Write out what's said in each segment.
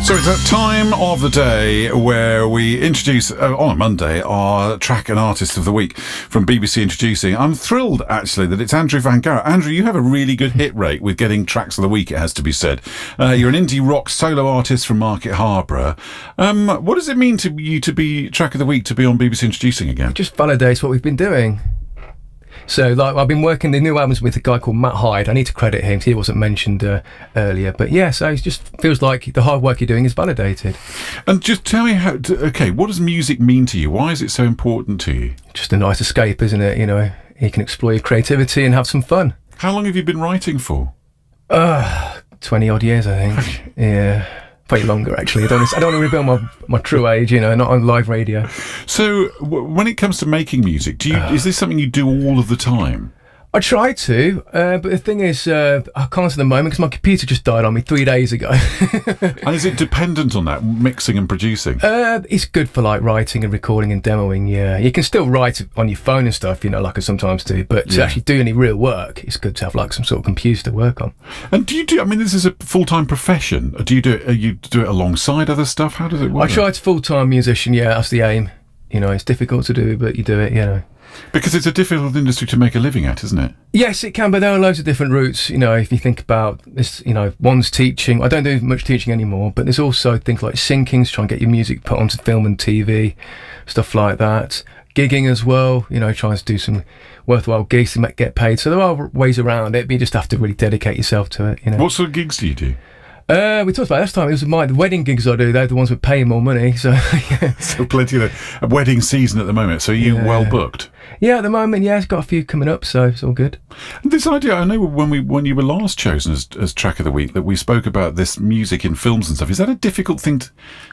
So it's that time of the day where we introduce, on a Monday, our track and artist of the week from BBC Introducing. I'm thrilled, actually, that it's Andrew Van Garrett. Andrew, you have a really good hit rate with getting tracks of the week, it has to be said. You're an indie rock solo artist from Market Harborough. What does it mean to you to be track of the week, to be on BBC Introducing again? It just validates what we've been doing. So, like, I've been working the new albums with a guy called Matt Hyde. I need to credit him. He wasn't mentioned earlier, but yeah. So it just feels like the hard work you're doing is validated. And just tell me what does music mean to you? Why is it so important to you? Just a nice escape, isn't it? You know, you can explore your creativity and have some fun. How long have you been writing for? 20 odd years, I think. Yeah. Probably longer, actually. I don't want to reveal my true age, you know, not on live radio. So, when it comes to making music, is this something you do all of the time? I try to, but the thing is, I can't at the moment because my computer just died on me 3 days ago. And is it dependent on that, mixing and producing? It's good for like writing and recording and demoing, yeah. You can still write on your phone and stuff, you know, like I sometimes do, but to actually do any real work, it's good to have like some sort of computer to work on. And this is a full-time profession. Do you do it alongside other stuff? How does it work? I try to full-time musician, yeah, that's the aim. You know, it's difficult to do, but you do it, you know. Because it's a difficult industry to make a living at, isn't it? Yes, it can, but there are loads of different routes. You know, if you think about this, you know, one's teaching. I don't do much teaching anymore, but there's also things like syncing to try and get your music put onto film and TV, stuff like that. Gigging as well, you know, trying to do some worthwhile gigs to get paid. So there are ways around it, but you just have to really dedicate yourself to it, you know. What sort of gigs do you do? We talked about it last time. It was the wedding gigs I do. They're the ones that pay more money. So, yeah. So plenty of a wedding season at the moment. So you well booked? Yeah, at the moment, yeah, it's got a few coming up, so it's all good. And this idea, I know when you were last chosen as track of the week, that we spoke about this music in films and stuff. Is that a difficult thing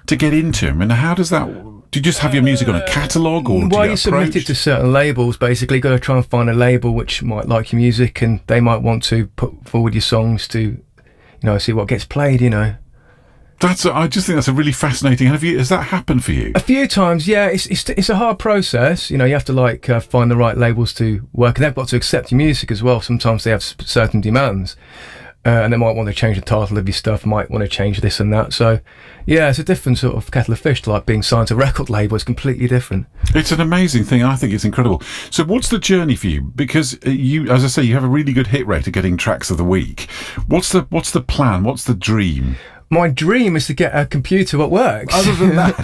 to get into? I mean, how does that? Do you just have your music on a catalogue, or do you submit it to certain labels? Basically, you've got to try and find a label which might like your music, and they might want to put forward your songs to, you know, see what gets played, you know. I just think that's a really fascinating. Has that happened for you? A few times, yeah. It's a hard process. You know, you have to find the right labels to work, and they've got to accept your music as well. Sometimes they have certain demands, and they might want to change the title of your stuff, might want to change this and that. So, yeah, it's a different sort of kettle of fish to like being signed to a record label. It's completely different. It's an amazing thing. I think it's incredible. So what's the journey for you? Because you, as I say, you have a really good hit rate of getting tracks of the week. What's the plan? What's the dream? My dream is to get a computer that works. Other than that,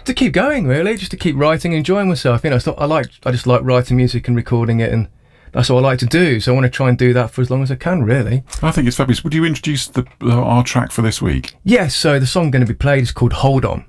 to keep going, really, just to keep writing, enjoying myself. You know, I just like writing music and recording it, and that's what I like to do. So I want to try and do that for as long as I can, really. I think it's fabulous. Would you introduce our track for this week? Yes. So the song going to be played is called "Hold On."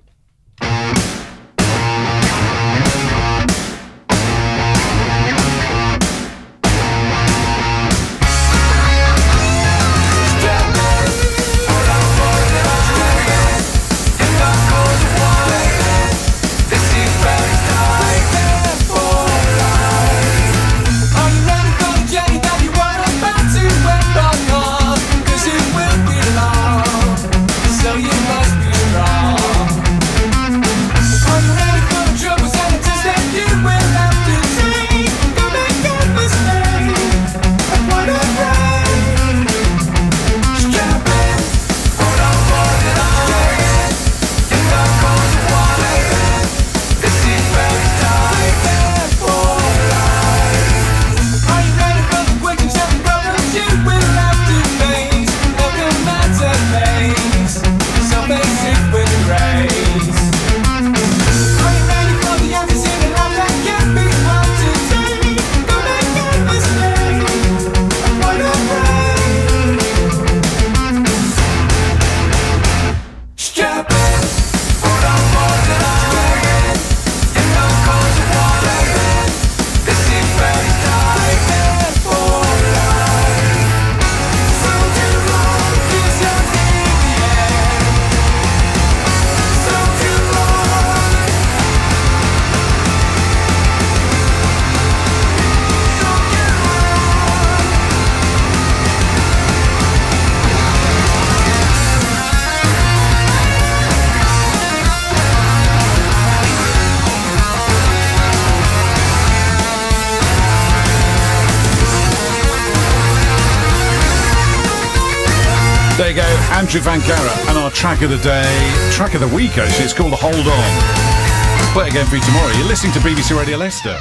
There you go, Andrew Van Gara, and our track of the day, track of the week actually, it's called Hold On. Play it again for you tomorrow. You're listening to BBC Radio Leicester.